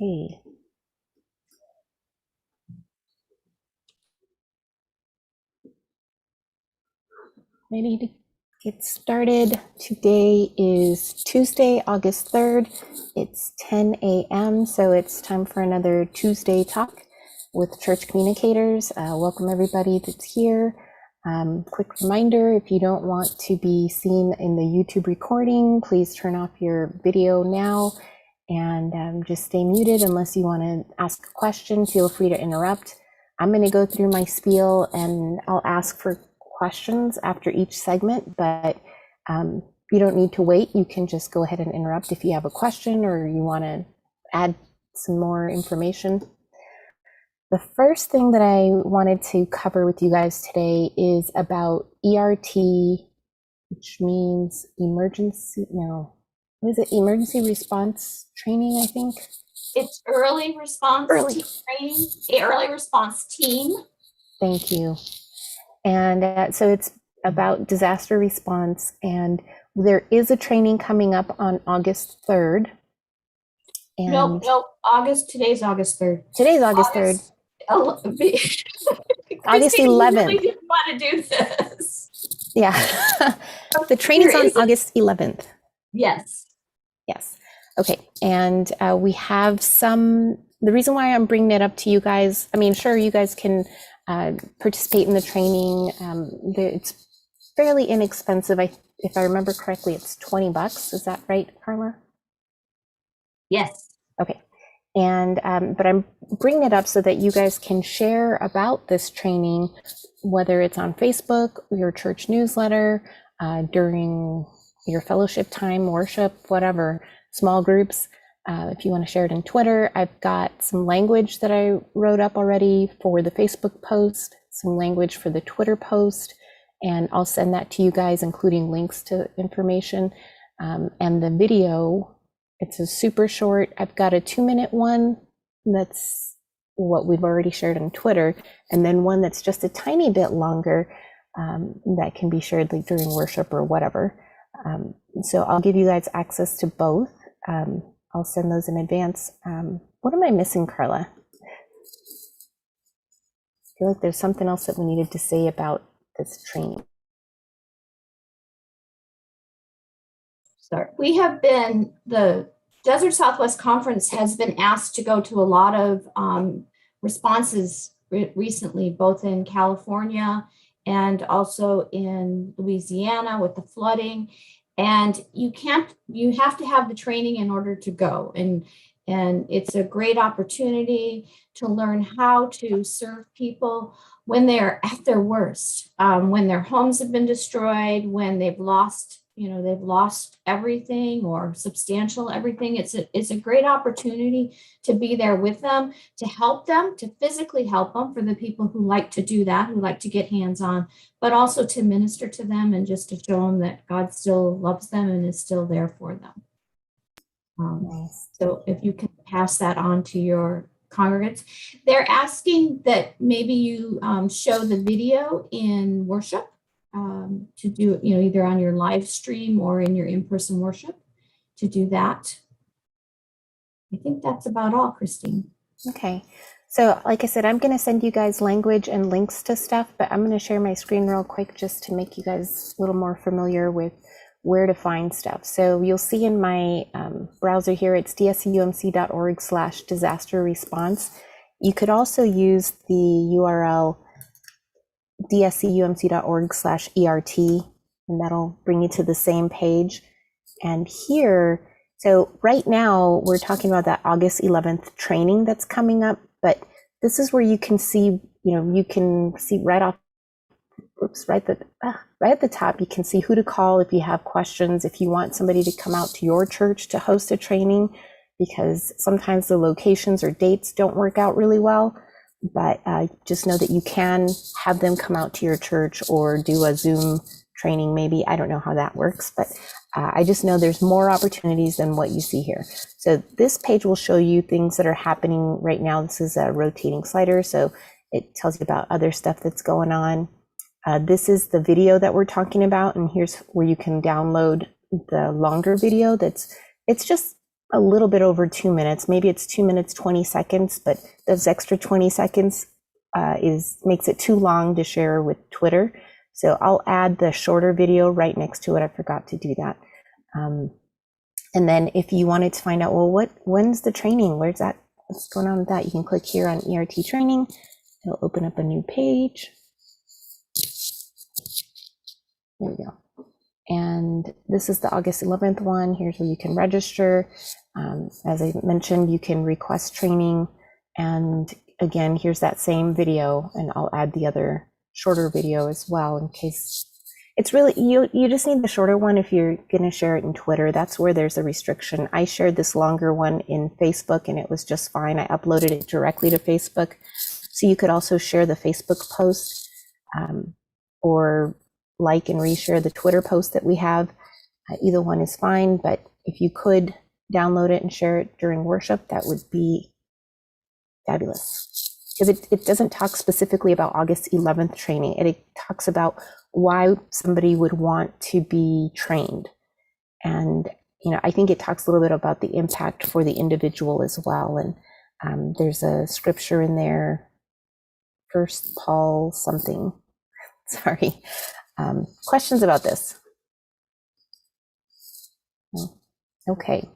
Okay. Ready to get started. Today is Tuesday, August 3rd. It's 10 a.m., so it's time for another Tuesday talk with church communicators. Welcome everybody that's here. Quick reminder, if you don't want to be seen in the YouTube recording, please turn off your video now and just stay muted unless you want to ask a question. Feel free to interrupt. I'm going to go through my spiel and I'll ask for questions after each segment, but you don't need to wait. You can just go ahead and interrupt if you have a question or you want to add some more information. The first thing that I wanted to cover with you guys today is about ERT, which means emergency response training, I think. It's early response training, early response team. Thank you. And so it's about disaster response, and there is a training coming up on August 3rd. And no, today's August 3rd. Today's August 3rd. August 11th. We didn't want to do this. Yeah. The training's on August 11th. Yes. Yes. Okay. And we have the reason why I'm bringing it up to you guys, I mean, sure, you guys can participate in the training. It's fairly inexpensive. If I remember correctly, it's $20. Is that right, Carla? Yes. Okay. And but I'm bringing it up so that you guys can share about this training, whether it's on Facebook, your church newsletter, during your fellowship time, worship, whatever, small groups. If you want to share it in Twitter, I've got some language that I wrote up already for the Facebook post, some language for the Twitter post, and I'll send that to you guys, including links to information. And the video, it's a super short. I've got a 2-minute one that's what we've already shared on Twitter, and then one that's just a tiny bit longer that can be shared like during worship or whatever. So I'll give you guys access to both. I'll send those in advance. What am I missing, Carla? I feel like there's something else that we needed to say about this training. Sorry. We have been, the Desert Southwest Conference has been asked to go to a lot of responses recently, both in California and also in Louisiana with the flooding. And you have to have the training in order to go. And it's a great opportunity to learn how to serve people when they're at their worst, when their homes have been destroyed, when they've lost everything or substantial everything. It's a great opportunity to be there with them, to help them, to physically help them for the people who like to do that, who like to get hands-on, but also to minister to them and just to show them that God still loves them and is still there for them. Nice. So if you can pass that on to your congregants. They're asking that maybe you show the video in worship. To do, either on your live stream or in your in-person worship, to do that. I think that's about all, Christine. Okay. So like I said, I'm going to send you guys language and links to stuff, but I'm going to share my screen real quick just to make you guys a little more familiar with where to find stuff. So you'll see in my browser here, it's dscumc.org/disaster response. You could also use the URL dscumc.org/ERT, and that'll bring you to the same page. And here, so right now we're talking about that August 11th training that's coming up, but this is where you can see, you can see right at the top, you can see who to call if you have questions, if you want somebody to come out to your church to host a training, because sometimes the locations or dates don't work out really well. But just know that you can have them come out to your church or do a Zoom training maybe. I don't know how that works, but I just know there's more opportunities than what you see here. So this page will show you things that are happening right now. This is a rotating slider, so it tells you about other stuff that's going on. This is the video that we're talking about, and here's where you can download the longer video. It's just a little bit over 2 minutes. Maybe it's 2 minutes, 20 seconds, but those extra 20 seconds makes it too long to share with Twitter. So I'll add the shorter video right next to it. I forgot to do that. And then if you wanted to find out, well, when's the training? Where's that? What's going on with that? You can click here on ERT training. It'll open up a new page. There we go. And this is the August 11th one. Here's where you can register. As I mentioned, you can request training. And again, here's that same video, and I'll add the other shorter video as well in case it's really, you just need the shorter one if you're going to share it in Twitter. That's where there's a restriction. I shared this longer one in Facebook and it was just fine. I uploaded it directly to Facebook. So you could also share the Facebook post or like and reshare the Twitter post that we have. Either one is fine, but if you could download it and share it during worship, that would be fabulous. Because it doesn't talk specifically about August 11th training. It talks about why somebody would want to be trained. And, I think it talks a little bit about the impact for the individual as well. And there's a scripture in there, 1 Paul something. Sorry. Questions about this? Okay.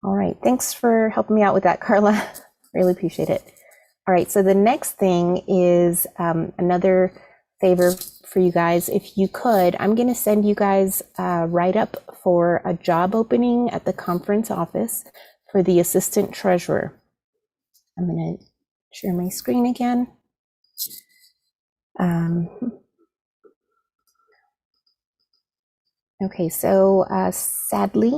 All right. Thanks for helping me out with that, Carla. Really appreciate it. All right. So the next thing is another favor for you guys. If you could, I'm going to send you guys a write-up for a job opening at the conference office for the assistant treasurer. I'm going to share my screen again. Okay, so sadly,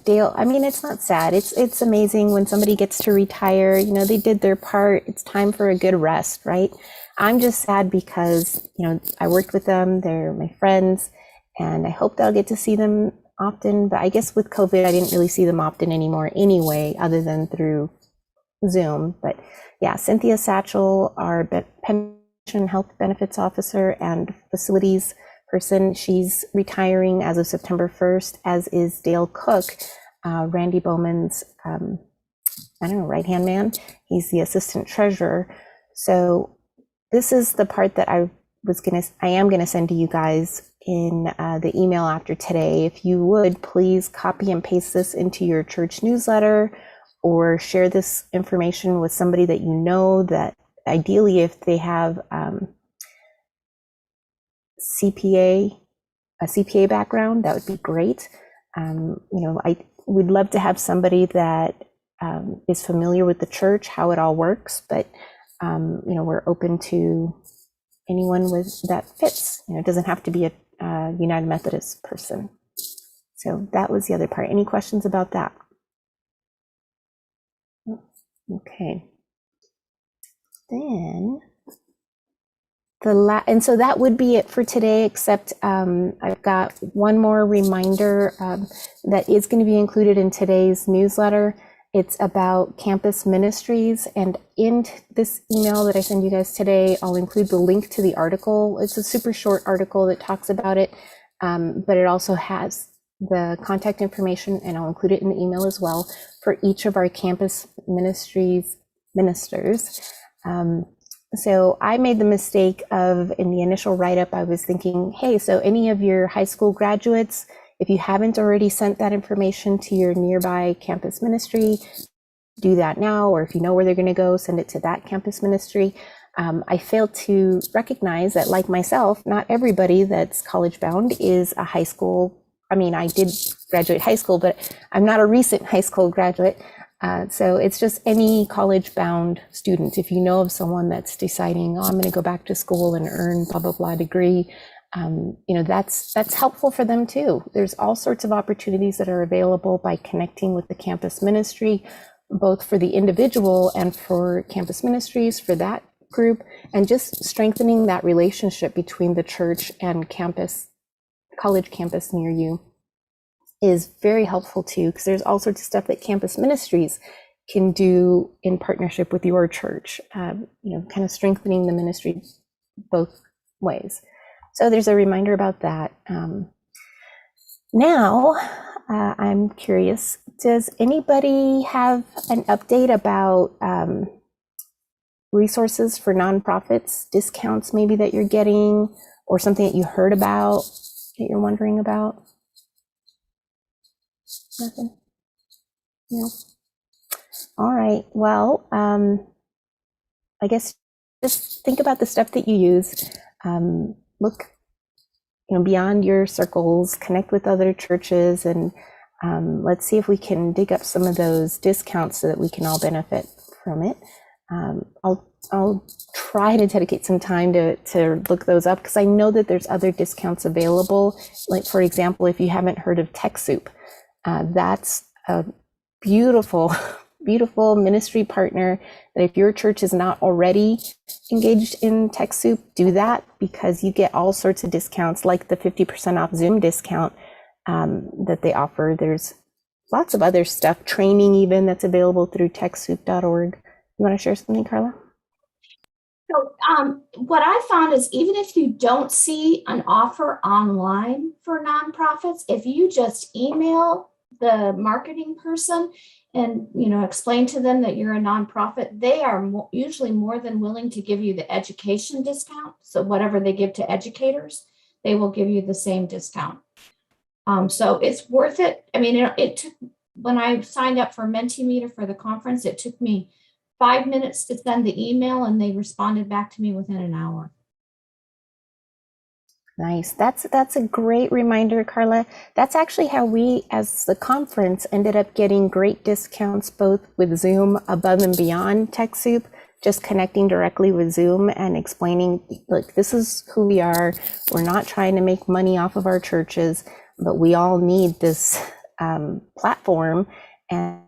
Dale, I mean, it's not sad. It's amazing when somebody gets to retire, they did their part. It's time for a good rest, right? I'm just sad because, I worked with them. They're my friends, and I hope that I'll get to see them often. But I guess with COVID, I didn't really see them often anymore anyway, other than through Zoom. But yeah, Cynthia Satchel, our pension and health benefits officer and facilities person, she's retiring as of September 1st, as is Dale Cook, Randy Bowman's, right-hand man. He's the assistant treasurer. So this is the part that I am gonna send to you guys in the email after today. If you would, please copy and paste this into your church newsletter or share this information with somebody that you know, that ideally if they have a CPA background, that would be great. We'd love to have somebody that is familiar with the church, how it all works, but we're open to anyone that fits. It doesn't have to be a United Methodist person. So that was the other part. Any questions about that? Okay. Then and so that would be it for today, except I've got one more reminder that is going to be included in today's newsletter. It's about campus ministries, and in this email that I send you guys today, I'll include the link to the article. It's a super short article that talks about it, but it also has the contact information, and I'll include it in the email as well, for each of our campus ministers. So I made the mistake of, in the initial write-up, I was thinking, hey, so any of your high school graduates, if you haven't already sent that information to your nearby campus ministry, do that now, or if you know where they're going to go, send it to that campus ministry. I failed to recognize that, like myself, not everybody that's college bound is a high school. I mean, I did graduate high school, but I'm not a recent high school graduate. So it's just any college-bound student. If you know of someone that's deciding, I'm going to go back to school and earn blah, blah, blah degree, that's helpful for them too. There's all sorts of opportunities that are available by connecting with the campus ministry, both for the individual and for campus ministries, for that group, and just strengthening that relationship between the church and college campus near you is very helpful too, because there's all sorts of stuff that campus ministries can do in partnership with your church, kind of strengthening the ministry both ways. So there's a reminder about that. Now, I'm curious, does anybody have an update about resources for nonprofits, discounts maybe that you're getting, or something that you heard about that you're wondering about? Nothing? No. All right. Well, I guess just think about the stuff that you use. Look, beyond your circles, connect with other churches, and let's see if we can dig up some of those discounts so that we can all benefit from it. I'll try to dedicate some time to look those up, because I know that there's other discounts available. Like, for example, if you haven't heard of TechSoup, that's a beautiful, beautiful ministry partner that if your church is not already engaged in TechSoup, do that, because you get all sorts of discounts, like the 50% off Zoom discount that they offer. There's lots of other stuff, training even, that's available through TechSoup.org. You want to share something, Carla? So what I found is, even if you don't see an offer online for nonprofits, if you just email the marketing person and explain to them that you're a nonprofit, they are usually more than willing to give you the education discount. So whatever they give to educators, they will give you the same discount. So it's worth it. I mean, it took, when I signed up for Mentimeter for the conference, it took me 5 minutes to send the email, and they responded back to me within an hour. Nice. That's a great reminder, Carla. That's actually how we, as the conference, ended up getting great discounts, both with Zoom above and beyond TechSoup, just connecting directly with Zoom and explaining, like, this is who we are. We're not trying to make money off of our churches, but we all need this platform. And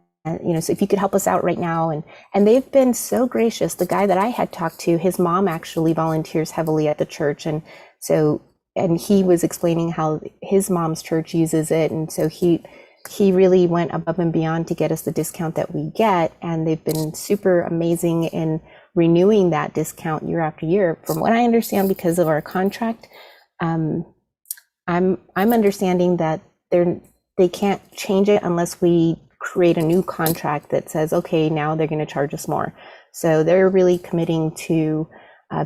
so if you could help us out right now. And they've been so gracious. The guy that I had talked to, his mom actually volunteers heavily at the church. And he was explaining how his mom's church uses it. And so he really went above and beyond to get us the discount that we get. And they've been super amazing in renewing that discount year after year. From what I understand, because of our contract, I'm understanding that they can't change it unless we create a new contract that says, okay, now they're going to charge us more. So they're really committing to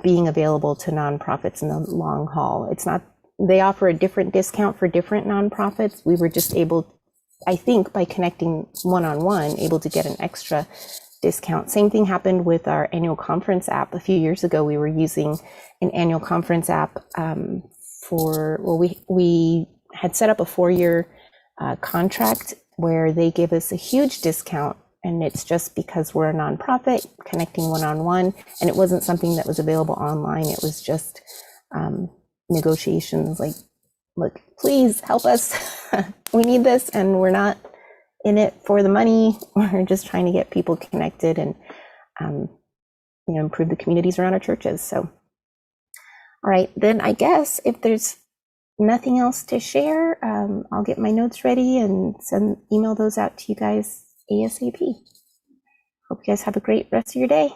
being available to nonprofits in the long haul. It's not, they offer a different discount for different nonprofits. We were just able, I think, by connecting one-on-one, able to get an extra discount. Same thing happened with our annual conference app. A few years ago, we were using an annual conference app we had set up a 4-year contract where they give us a huge discount, and it's just because we're a nonprofit connecting one-on-one, and it wasn't something that was available online. It was just negotiations, like, look, please help us. We need this, and we're not in it for the money. We're just trying to get people connected and improve the communities around our churches. So, all right, then I guess if there's nothing else to share, I'll get my notes ready and email those out to you guys ASAP. Hope you guys have a great rest of your day.